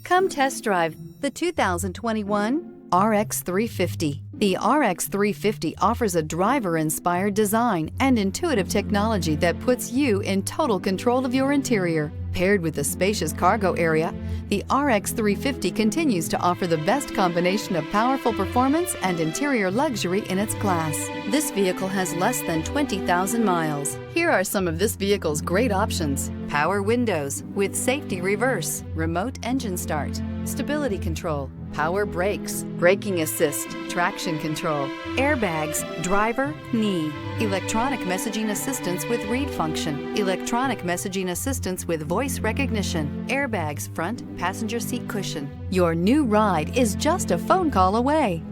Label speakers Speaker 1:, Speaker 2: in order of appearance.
Speaker 1: Come test drive the 2021 RX 350. The RX 350 offers a driver-inspired design and intuitive technology that puts you in total control of your interior. Paired with a spacious cargo area, the RX 350 continues to offer the best combination of powerful performance and interior luxury in its class. This vehicle has less than 20,000 miles. Here are some of this vehicle's great options: power windows with safety reverse, remote engine start, stability control, power brakes, braking assist, traction control, airbags, driver, knee, electronic messaging assistance with read function, electronic messaging assistance with voice recognition, airbags front passenger seat cushion. Your new ride is just a phone call away.